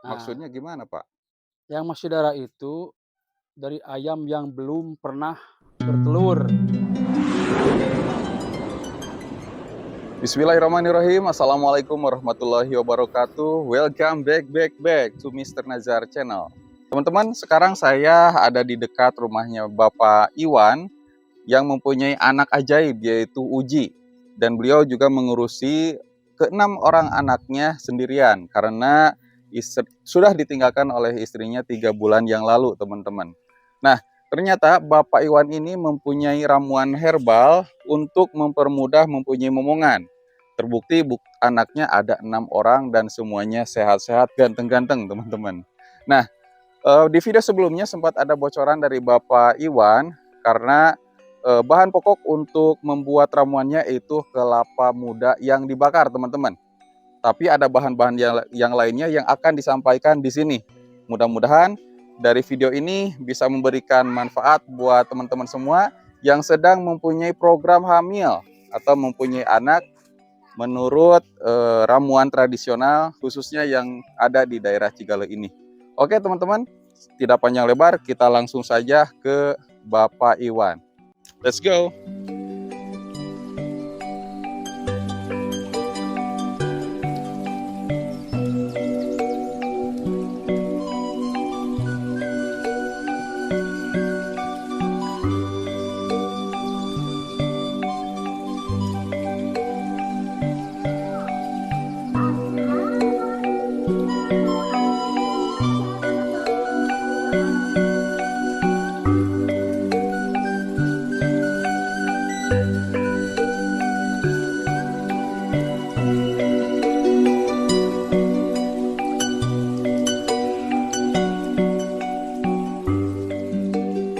Nah, Maksudnya gimana, Pak? yang masih darah itu dari ayam yang belum pernah bertelur. Bismillahirrahmanirrahim. Assalamualaikum warahmatullahi wabarakatuh. Welcome back to Mr. Nazar Channel. Teman-teman, sekarang saya ada di dekat rumahnya Bapak Iwan yang mempunyai anak ajaib yaitu Uji. Dan beliau juga mengurusi keenam orang anaknya sendirian karena sudah ditinggalkan oleh istrinya 3 bulan yang lalu, teman-teman. Nah, ternyata Bapak Iwan ini mempunyai ramuan herbal untuk mempermudah mempunyai momongan. Terbukti anaknya ada 6 orang dan semuanya sehat-sehat, ganteng-ganteng, teman-teman. Nah, di video sebelumnya sempat ada bocoran dari Bapak Iwan karena bahan pokok untuk membuat ramuannya itu kelapa muda yang dibakar, teman-teman. Tapi ada bahan-bahan yang lainnya yang akan disampaikan di sini. Mudah-mudahan dari video ini bisa memberikan manfaat buat teman-teman semua yang sedang mempunyai program hamil atau mempunyai anak menurut ramuan tradisional khususnya yang ada di daerah Cigale ini. Oke teman-teman, tidak panjang lebar, kita langsung saja ke Bapak Iwan. Let's go.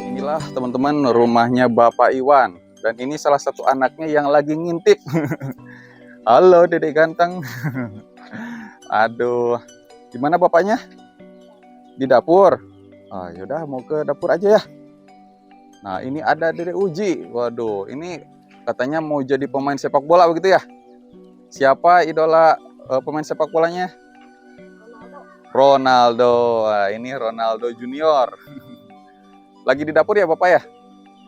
Inilah teman-teman rumahnya Bapak Iwan. Dan ini salah satu anaknya yang lagi ngintip. Halo Dedek ganteng. Aduh, gimana bapaknya? Di dapur. Ah, yaudah mau ke dapur aja ya. Nah ini ada Dedek Uji. Waduh, ini katanya mau jadi pemain sepak bola begitu ya? Siapa idola pemain sepak bolanya? Ronaldo. Wah, ini Ronaldo Junior. Lagi di dapur ya Bapak ya?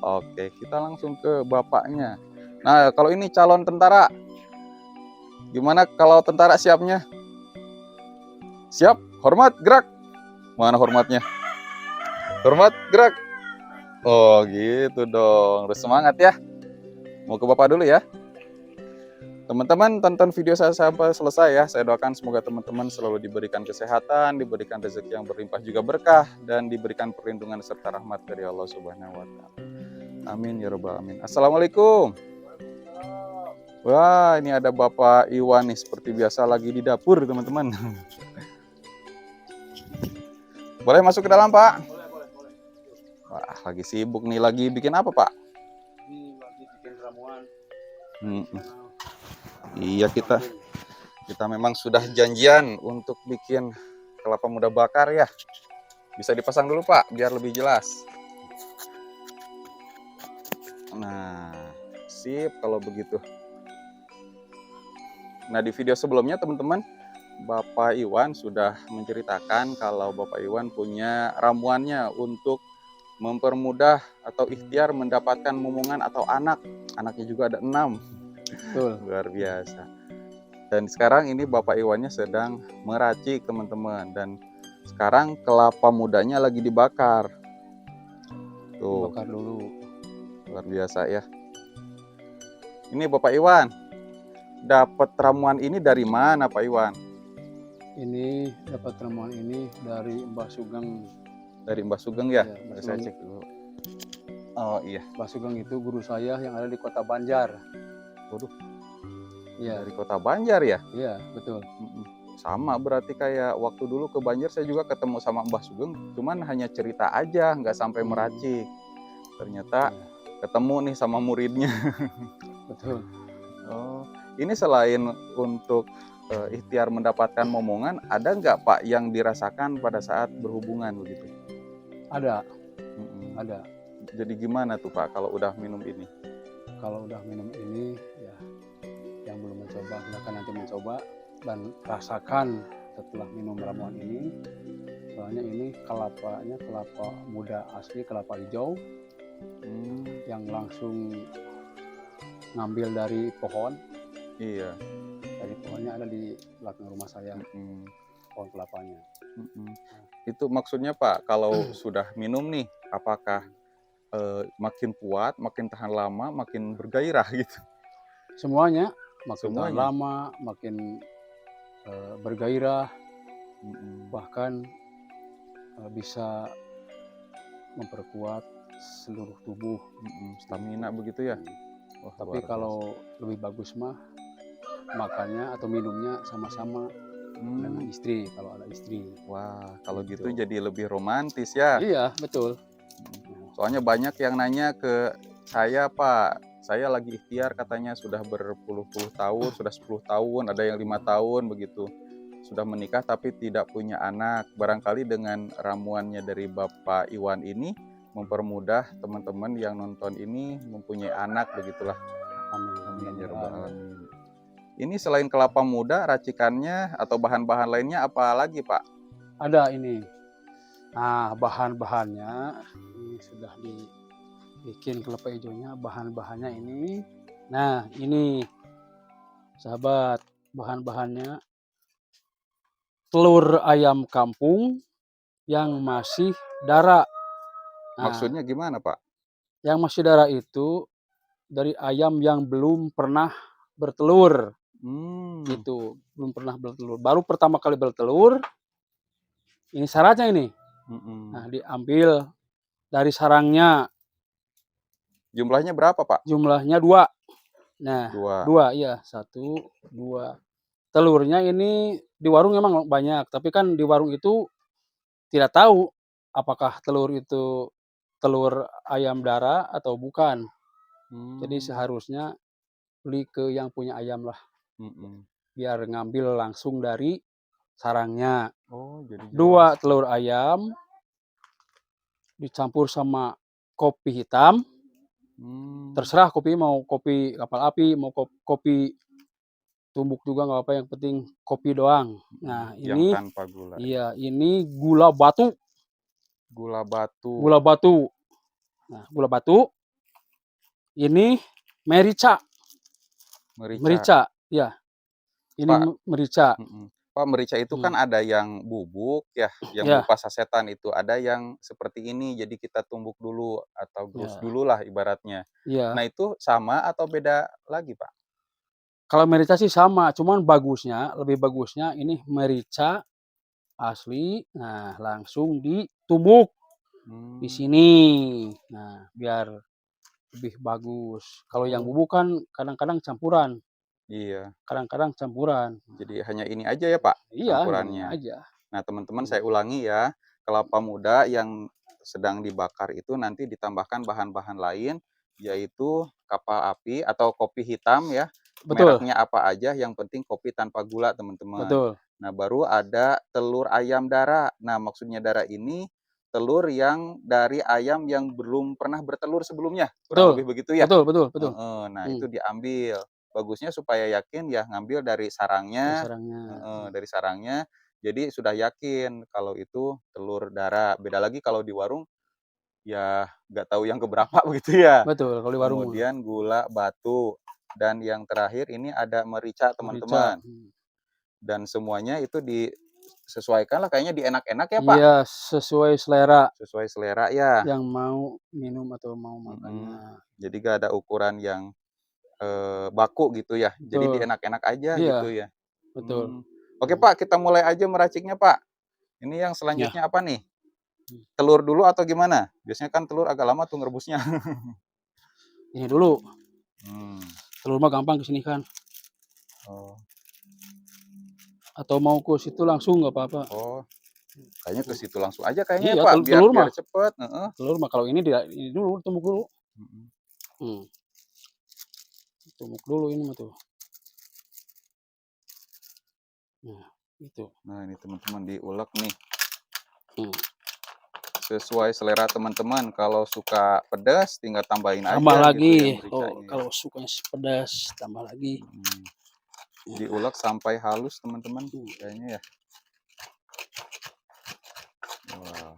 Oke, kita langsung ke bapaknya. Nah, kalau ini calon tentara. Gimana kalau tentara siapnya? Siap, hormat, gerak. Mana hormatnya? Hormat, gerak. Oh, gitu dong. Harus semangat ya. Mau ke Bapak dulu ya. Teman-teman tonton video saya sampai selesai ya. Saya doakan semoga teman-teman selalu diberikan kesehatan, diberikan rezeki yang berlimpah juga berkah, dan diberikan perlindungan serta rahmat dari Allah Subhanahu wa Ta'ala. Amin ya Rabbal Alamin. Assalamualaikum. Wah, ini ada Bapak Iwan nih, seperti biasa lagi di dapur, teman-teman. Boleh masuk ke dalam, Pak? Boleh. Wah, lagi sibuk nih, lagi bikin apa, Pak? Ini lagi bikin ramuan Hmm. Iya, kita memang sudah janjian untuk bikin kelapa muda bakar ya. Bisa dipasang dulu, Pak, biar lebih jelas. Nah, sip kalau begitu. Nah, di video sebelumnya, teman-teman, Bapak Iwan sudah menceritakan kalau Bapak Iwan punya ramuannya untuk mempermudah atau ikhtiar mendapatkan momongan atau anak. Anaknya juga ada 6. betul. Luar biasa. Dan sekarang ini Bapak Iwannya sedang meracik, teman-teman. Dan sekarang kelapa mudanya lagi dibakar. Tuh, Dibakar dulu. luar biasa ya. Ini Bapak Iwan, dapat ramuan ini dari mana Pak Iwan? Ini dapat ramuan ini dari Mbah Sugeng. Dari Mbah Sugeng ya? Ya, Mbah Mari saya Sugeng. cek dulu. Oh iya. Mbah Sugeng itu guru saya yang ada di Kota Banjar. Waduh, Iya, dari Kota Banjar ya? iya, betul. Sama berarti kayak waktu dulu ke Banjar saya juga ketemu sama Mbah Sugeng, cuman hanya cerita aja, nggak sampai meracik. Ternyata Iya, ketemu nih sama muridnya. betul. Oh, ini selain untuk ikhtiar mendapatkan momongan, ada nggak Pak yang dirasakan pada saat berhubungan begitu? Ada, Mm-mm. ada. Jadi gimana tuh Pak kalau udah minum ini? Kalau udah minum ini, ya yang belum mencoba, silakan nanti mencoba dan rasakan setelah minum ramuan ini. Soalnya ini kelapanya kelapa muda asli, kelapa hijau yang langsung ngambil dari pohon. Iya. Dari pohonnya ada di belakang rumah saya, pohon kelapanya. Itu maksudnya Pak, kalau sudah minum nih, apakah makin kuat, makin tahan lama, makin bergairah gitu? Semuanya, makin tahan Semuanya? lama, makin bergairah, bahkan bisa memperkuat seluruh tubuh. Stamina begitu ya? Wah, Tapi luar biasa. kalau lebih bagus mah makannya atau minumnya sama-sama dengan istri, kalau ada istri. Wah, kalau gitu Gitu. jadi lebih romantis ya. Iya, betul. Soalnya banyak yang nanya ke saya, Pak. Saya lagi ikhtiar katanya sudah berpuluh-puluh tahun, sudah 10 tahun, ada yang 5 tahun begitu. Sudah menikah tapi tidak punya anak. Barangkali dengan ramuannya dari Bapak Iwan ini mempermudah teman-teman yang nonton ini mempunyai anak begitulah. Amin ya rabbal alamin. Ini selain kelapa muda, racikannya atau bahan-bahan lainnya apa lagi, Pak? Ada ini. Nah, bahan-bahannya ini sudah dibikin kelapa hijaunya. Bahan-bahannya ini. Nah, ini sahabat, bahan-bahannya telur ayam kampung yang masih darah. Nah, Maksudnya gimana, Pak? yang masih darah itu dari ayam yang belum pernah bertelur. Gitu, belum pernah bertelur. Baru pertama kali bertelur. Ini syaratnya ini. Nah, diambil dari sarangnya. Jumlahnya berapa, Pak? Jumlahnya 2. Nah, 2. iya, 1, 2. Telurnya ini di warung memang banyak, tapi kan di warung itu tidak tahu apakah telur itu telur ayam darah atau bukan. Jadi seharusnya beli ke yang punya ayam lah. Biar ngambil langsung dari sarangnya. Oh, jadi 2 telur ayam dicampur sama kopi hitam. Terserah kopi, mau kopi kapal api, mau kopi tumbuk juga nggak apa, yang penting kopi doang. Nah, yang ini tanpa gula. iya, ini gula batu. Gula batu. Gula batu. Nah, gula batu. Ini merica. Merica, ya. Ini Pak, merica. Pak, merica itu kan ada yang bubuk ya, yang berupa sasetan itu. Ada yang seperti ini, jadi kita tumbuk dulu atau gerus dulu lah ibaratnya. Nah, itu sama atau beda lagi, Pak? Kalau merica sih sama, cuman bagusnya, lebih bagusnya ini merica asli. Nah, langsung ditumbuk di sini. Nah, biar lebih bagus. Kalau yang bubuk kan kadang-kadang campuran. Iya. Kadang-kadang campuran. Jadi hanya ini aja ya, Pak, Iya, campurannya. ini aja. Nah, teman-teman saya ulangi ya, kelapa muda yang sedang dibakar itu nanti ditambahkan bahan-bahan lain, yaitu kapal api atau kopi hitam ya. Betul. Mereknya apa aja, yang penting kopi tanpa gula, teman-teman. Betul. Nah, baru ada telur ayam darah. Nah, maksudnya darah ini telur yang dari ayam yang belum pernah bertelur sebelumnya, kurang lebih begitu ya? Betul. Nah, itu diambil. Bagusnya supaya yakin ya ngambil dari sarangnya, dari sarangnya. Jadi sudah yakin kalau itu telur darah. Beda lagi kalau di warung, ya nggak tahu yang keberapa begitu ya. Betul, kalau di warung. Kemudian gula batu. Dan yang terakhir ini ada merica, teman-teman. Dan semuanya itu disesuaikan lah, kayaknya di enak-enak ya, Pak? Iya, sesuai selera. Sesuai selera ya. Yang mau minum atau mau makannya. Jadi gak ada ukuran yang baku gitu ya. Jadi di enak-enak aja gitu ya. Betul. Oke, Pak, kita mulai aja meraciknya, Pak. Ini yang selanjutnya apa nih? Telur dulu atau gimana? Biasanya kan telur agak lama tuh ngerebusnya. Ini dulu. Telur mah gampang kesini kan. Atau mau ke situ langsung nggak apa-apa. Oh, kayaknya ke situ langsung aja kayaknya iya, ya, Pak, biar mah cepet. telur mah kalau ini dulu, tumbuk dulu. Tumbuk dulu ini mah tuh. Nah, itu. Nah, ini teman-teman diulek nih. Sesuai selera teman-teman. Kalau suka pedas tinggal tambahin aja. Tambah lagi. Gitu ya, kalau suka pedas tambah lagi. Diulek sampai halus, teman-teman. Kayaknya ya. Wah.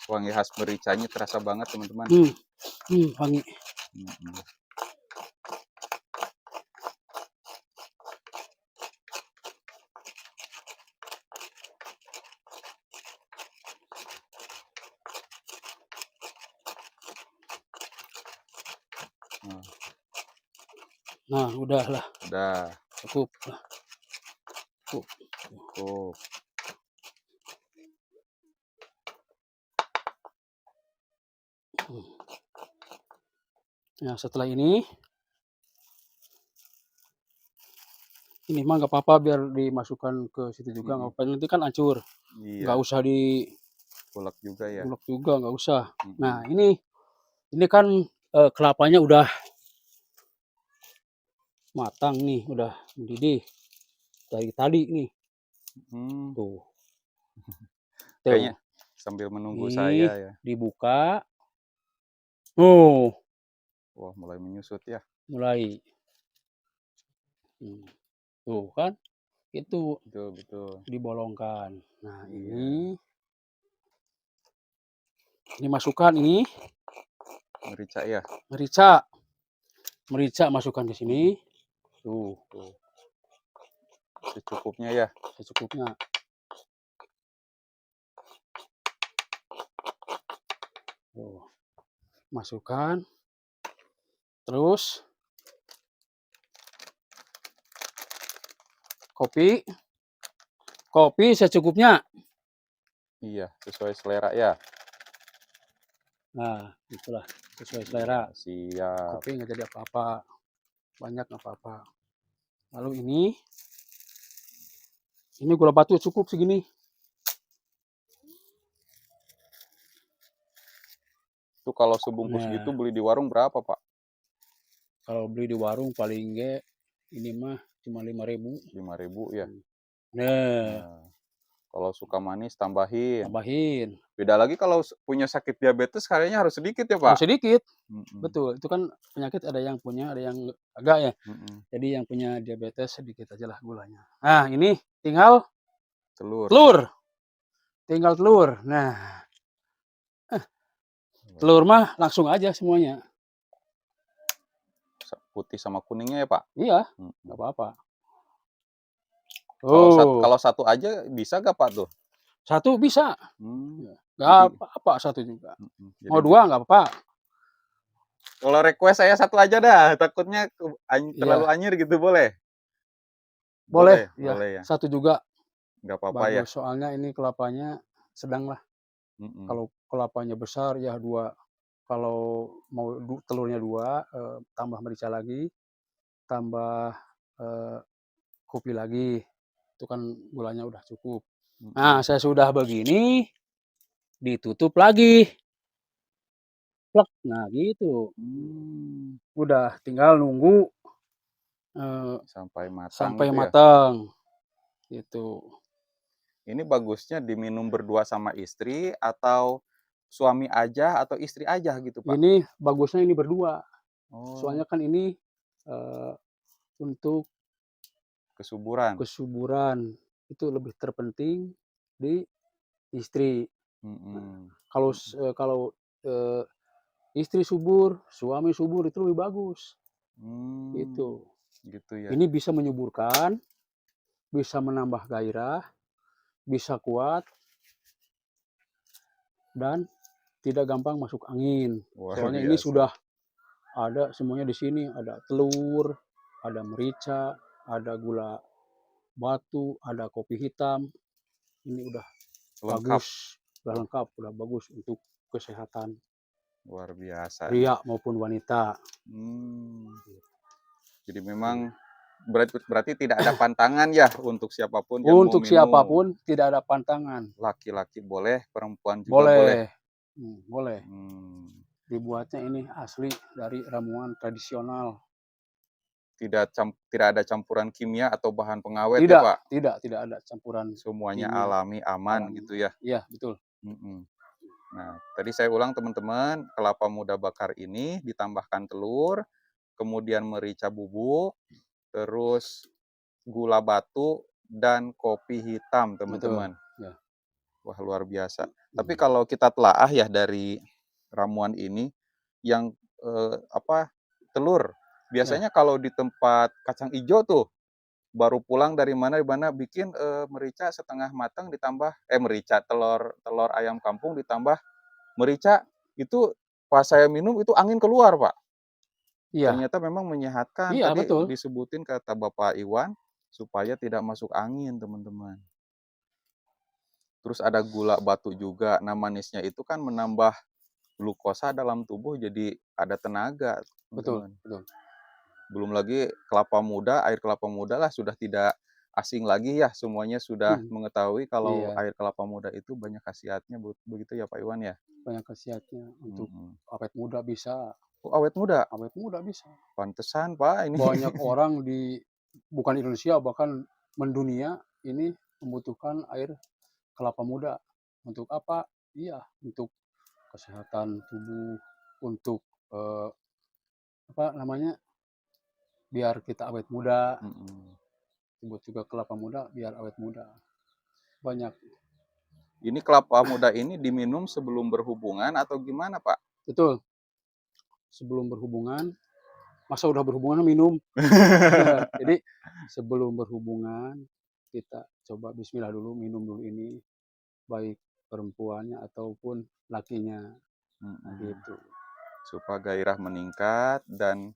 Wangi khas mericanya terasa banget, teman-teman. Wangi. Nah, udahlah. Udah. Cukup. Cukup. Cukup. Nah, setelah ini mah nggak apa-apa biar dimasukkan ke situ juga, nggak apa-apa, nanti kan hancur. Nggak Iya. usah Ulek juga ya. diulek juga, nggak usah. Nah, ini kan kelapanya udah matang nih, udah mendidih dari tadi nih. Tuh. Kayaknya sambil menunggu Ini saya ya. dibuka. Oh, Wah, mulai menyusut ya. mulai. Tuh kan, itu Betul. dibolongkan. Nah, Iya. ini masukkan ini Merica ya. Merica masukkan ke sini. Tuh. Secukupnya ya. Secukupnya. Tuh. Masukkan. Terus kopi secukupnya. Iya, sesuai selera ya. Nah, itulah sesuai selera. Siap. Kopi nggak jadi apa-apa, banyak nggak apa-apa. Lalu ini gula batu cukup segini. Itu kalau sebungkus gitu beli di warung berapa, Pak? Kalau beli di warung paling nggak ini mah cuma 5.000. 5.000 ya. Nah, kalau suka manis tambahin. Beda lagi kalau punya sakit diabetes kayaknya harus sedikit ya, Pak? Harus sedikit. Betul, itu kan penyakit ada yang punya, ada yang enggak ya. Jadi yang punya diabetes sedikit aja lah gulanya. Nah, ini tinggal telur. Tinggal telur. Nah, telur mah langsung aja semuanya. Putih sama kuningnya ya, Pak? Iya, nggak apa-apa. Kalau satu aja bisa nggak, Pak, tuh? Satu bisa. Nggak apa-apa satu juga. Mau 2 nggak apa-apa. Kalau request saya satu aja dah, takutnya terlalu anyir gitu, boleh? Boleh ya. Satu juga. Nggak apa-apa ya. Soalnya ini kelapanya sedang lah. Kalau kelapanya besar ya 2. Kalau mau telurnya 2, tambah merica lagi, tambah kopi lagi, itu kan gulanya udah cukup. Nah, saya sudah begini, ditutup lagi. Plek, nah gitu. Udah tinggal nunggu sampai matang. Gitu. Ini bagusnya diminum berdua sama istri atau suami aja atau istri aja gitu, Pak? Ini bagusnya ini berdua. Soalnya kan ini untuk kesuburan itu lebih terpenting di istri. Kalau istri subur, suami subur itu lebih bagus. Gitu ya. Ini bisa menyuburkan, bisa menambah gairah, bisa kuat, dan tidak gampang masuk angin. Soalnya ini sudah ada semuanya di sini, ada telur, ada merica, ada gula batu, ada kopi hitam. Ini udah bagus, udah lengkap, udah bagus untuk kesehatan. Luar biasa. Pria maupun wanita. Jadi memang berarti tidak ada pantangan ya untuk siapapun yang Untuk siapapun tidak ada pantangan. Laki-laki boleh, perempuan juga boleh. Boleh. Dibuatnya ini asli dari ramuan tradisional. Tidak ada campuran kimia atau bahan pengawet ya, Pak? Tidak ada campuran. Semuanya kimia. Alami, aman gitu ya? Iya, betul. Nah, tadi saya ulang teman-teman, kelapa muda bakar ini ditambahkan telur, kemudian merica bubuk, terus gula batu, dan kopi hitam, Betul, teman-teman. ya, Wah, luar biasa. Tapi mhm, kalau kita telaah ya dari ramuan ini, yang, telur, ya, biasanya kalau di tempat kacang ijo tuh, baru pulang dari mana bikin, merica setengah matang ditambah merica, telur telur ayam kampung ditambah merica, itu pas saya minum itu angin keluar, Pak. iya, Ternyata memang menyehatkan, iya tadi betul, disebutin kata Bapak Iwan, supaya tidak masuk angin, teman-teman. Terus ada gula batu juga. Nah, manisnya itu kan menambah glukosa dalam tubuh jadi ada tenaga, betul teman-teman. betul, Belum lagi kelapa muda, air kelapa muda lah sudah tidak asing lagi ya, semuanya sudah mhm, mengetahui kalau iya, air kelapa muda itu banyak khasiatnya, begitu ya Pak Iwan ya? banyak khasiatnya untuk Mhm. awet muda bisa, Oh, awet muda? awet muda bisa. Pantesan Pak ini. Banyak orang bukan Indonesia bahkan mendunia ini membutuhkan air kelapa muda. Untuk apa? Iya, untuk kesehatan tubuh, untuk, eee, apa namanya, biar kita awet muda, Mhm. buat juga kelapa muda biar awet muda. Banyak, Ini kelapa muda ini diminum sebelum berhubungan atau gimana Pak? betul, sebelum berhubungan, masa udah berhubungan minum? Jadi sebelum berhubungan kita coba bismillah dulu, minum dulu ini, baik perempuannya ataupun lakinya, nah Mhm. gitu. Supaya gairah meningkat dan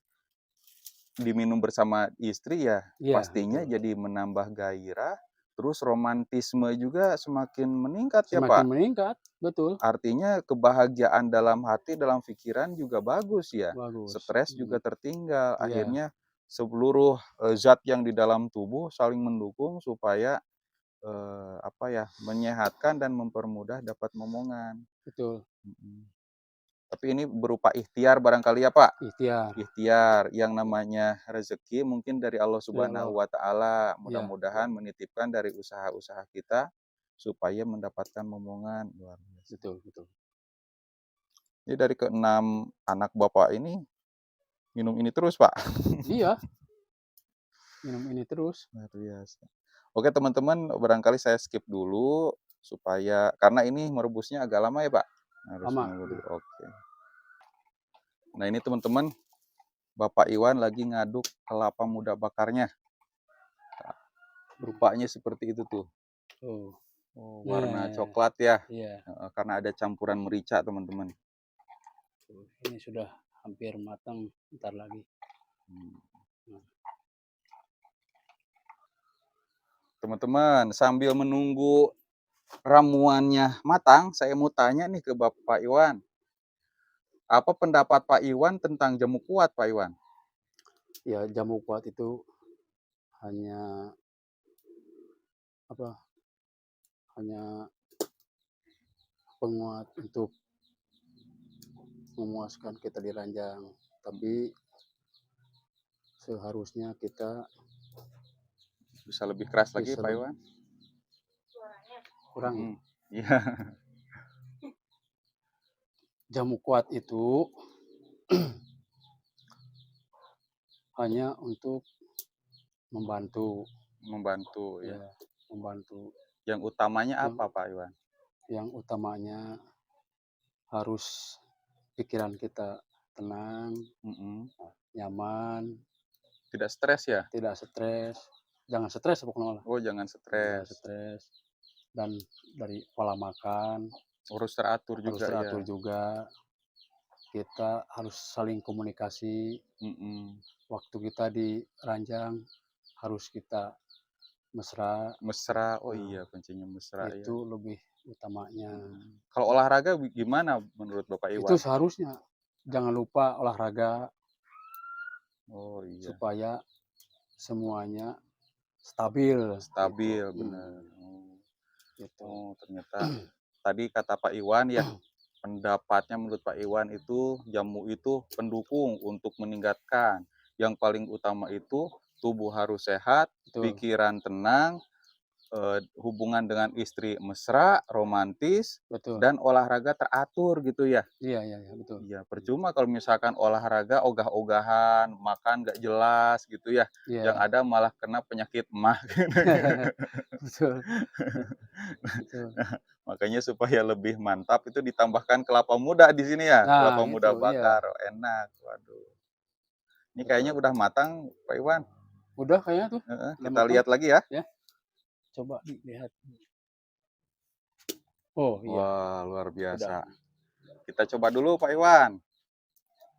diminum bersama istri ya Iya pastinya betul, jadi menambah gairah, terus romantisme juga semakin meningkat ya semakin Pak. meningkat, betul, Artinya kebahagiaan dalam hati, dalam pikiran juga bagus ya. bagus, Stres juga tertinggal. iya Akhirnya seluruh, zat yang di dalam tubuh saling mendukung supaya, menyehatkan dan mempermudah dapat momongan. betul, Mhm. Tapi ini berupa ikhtiar barangkali ya Pak? ikhtiar Ikhtiar, yang namanya rezeki mungkin dari Allah dari Allah, Subhanahu wa Ta'ala. iya, Mudah-mudahan menitipkan dari usaha-usaha kita supaya mendapatkan momongan. Luar biasa. betul betul. Jadi dari keenam anak Bapak ini minum ini terus, Pak? Iya, minum ini terus, Luar biasa. Oke, teman-teman, barangkali saya skip dulu supaya karena ini merebusnya agak lama ya, Pak? Harus lama, nunggu dulu, oke. Nah, ini teman-teman, Bapak Iwan lagi ngaduk kelapa muda bakarnya. Rupanya seperti itu tuh. tuh. Oh, warna Nah, coklat ya, iya, karena ada campuran merica, teman-teman. tuh, ini sudah hampir matang, entar lagi. Hmm. Nah, Teman-teman, sambil menunggu ramuannya matang, saya mau tanya nih ke Bapak Iwan. Apa pendapat Pak Iwan tentang jamu kuat, Pak Iwan? ya jamu kuat itu hanya apa, hanya penguat untuk memuaskan kita di ranjang, Mhm. tapi seharusnya kita Bisa lebih keras lagi, bisa Pak Iwan? kurangi. Mhm. Iya. Jamu kuat itu hanya untuk membantu, Membantu ya. ya, membantu. Yang utamanya Yang apa, Pak Iwan? yang utamanya harus pikiran kita tenang, Mhm. nyaman, Tidak stres ya? tidak stres, jangan stres pokoknya lah, Oh, jangan jangan stres. stres, dan dari pola makan Harus teratur harus juga ya? teratur juga, kita harus saling komunikasi, Mhm. waktu kita di ranjang harus kita mesra, Mesra, oh nah iya kuncinya mesra ya. itu lebih utamanya. Mhm. Kalau olahraga gimana menurut Bapak Itu Iwan? seharusnya jangan lupa olahraga Oh iya, supaya semuanya stabil gitu, stabil, bener. Oh. gitu. Oh, ternyata tadi kata Pak Iwan ya, pendapatnya menurut Pak Iwan itu jamu itu pendukung untuk meningkatkan. Yang paling utama itu tubuh harus sehat, Betul, pikiran tenang, hubungan dengan istri mesra, romantis, betul. dan olahraga teratur gitu ya. Iya iya iya, betul. Iya, percuma kalau misalkan olahraga ogah-ogahan, makan nggak jelas gitu ya, yang Iya, ada malah kena penyakit MAH. betul betul. Makanya supaya lebih mantap itu ditambahkan kelapa muda di sini ya, Nah kelapa itu, muda iya, bakar, enak, waduh. Ini kayaknya betul. udah matang, Pak Iwan. Udah kayaknya tuh, Heeh, udah kita matang, lihat lagi ya. ya, coba dilihat. Oh iya, Wah, luar udah. biasa. Kita coba dulu Pak Iwan.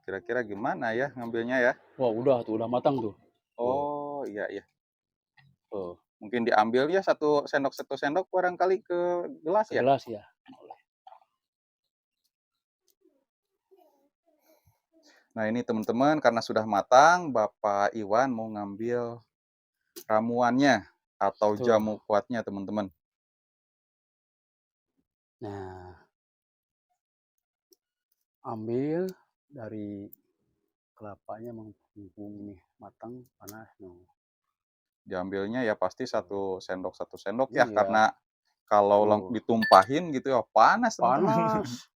Kira-kira gimana ya ngambilnya ya? Wah udah tuh, udah matang tuh. Tuh, Oh, iya iya. tuh, Mungkin diambil ya satu sendok barangkali ke gelas ke ya? gelas ya? Boleh. Nah, ini teman-teman karena sudah matang, Bapak Iwan mau ngambil ramuannya atau Betul. jamu kuatnya, teman-teman. Nah, ambil dari kelapanya mumpung ini matang, panas, noh. Diambilnya ya pasti satu sendok ya, Iya, karena kalau tuh, ditumpahin gitu ya panas, teman-teman. panas,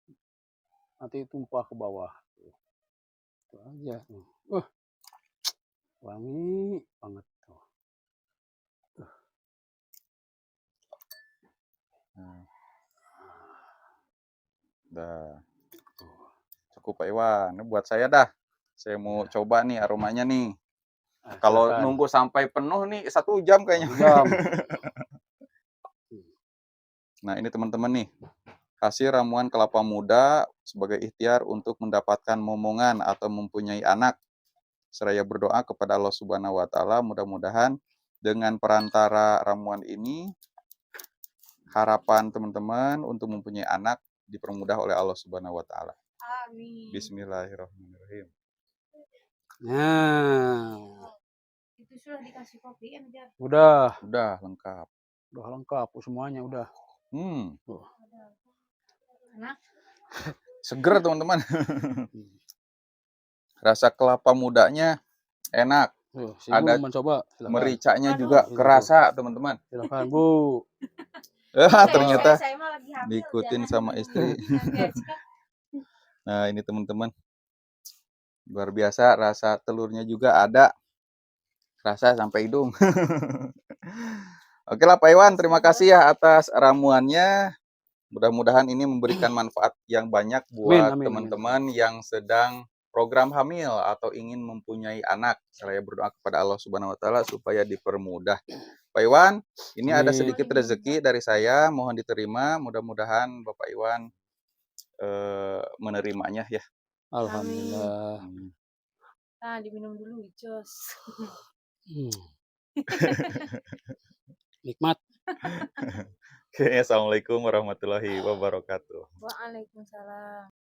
nanti tumpah ke bawah. Tuh, itu aja tuh. Wangi banget tuh. Nah, dah. Cukup Pak Iwan. Ini buat saya dah. Saya mau Ya, coba nih aromanya nih. Kalau silakan. nunggu sampai penuh nih 1 jam kayaknya. 1 jam. Nah, ini teman-teman nih. Hasil ramuan kelapa muda sebagai ikhtiar untuk mendapatkan momongan atau mempunyai anak. Seraya berdoa kepada Allah Subhanahu wa taala, mudah-mudahan dengan perantara ramuan ini harapan teman-teman untuk mempunyai anak dipermudah oleh Allah Subhanahu wa taala. Amin. Bismillahirrahmanirrahim. Nah, Itu sudah dikasih kopi ya, Udah lengkap. udah lengkap semuanya udah. Tuh. Enak. Seger teman-teman. Hmm. Rasa kelapa mudanya enak. Tuh, si Ibu Ada mau mencoba, silakan. mericanya Aduh. juga Itu tuh. kerasa teman-teman. Silakan Bu. Ternyata Saya mah lagi hamil, diikutin jangan sama minum istri. nanti aja. Nah, ini teman-teman. Luar biasa, rasa telurnya juga ada. Rasa sampai hidung. Oke lah Pak Iwan, terima kasih ya atas ramuannya. Mudah-mudahan ini memberikan manfaat yang banyak Amin buat amin amin. teman-teman yang sedang program hamil atau ingin mempunyai anak. Saya berdoa kepada Allah Subhanahu wa taala supaya dipermudah. Pak Iwan, ini ada Amin. sedikit rezeki dari saya, mohon diterima. Mudah-mudahan Bapak Iwan menerimanya ya. Alhamdulillah. Nah, diminum dulu, Jos. Nikmat. Oke, assalamualaikum warahmatullahi wabarakatuh. Waalaikumsalam.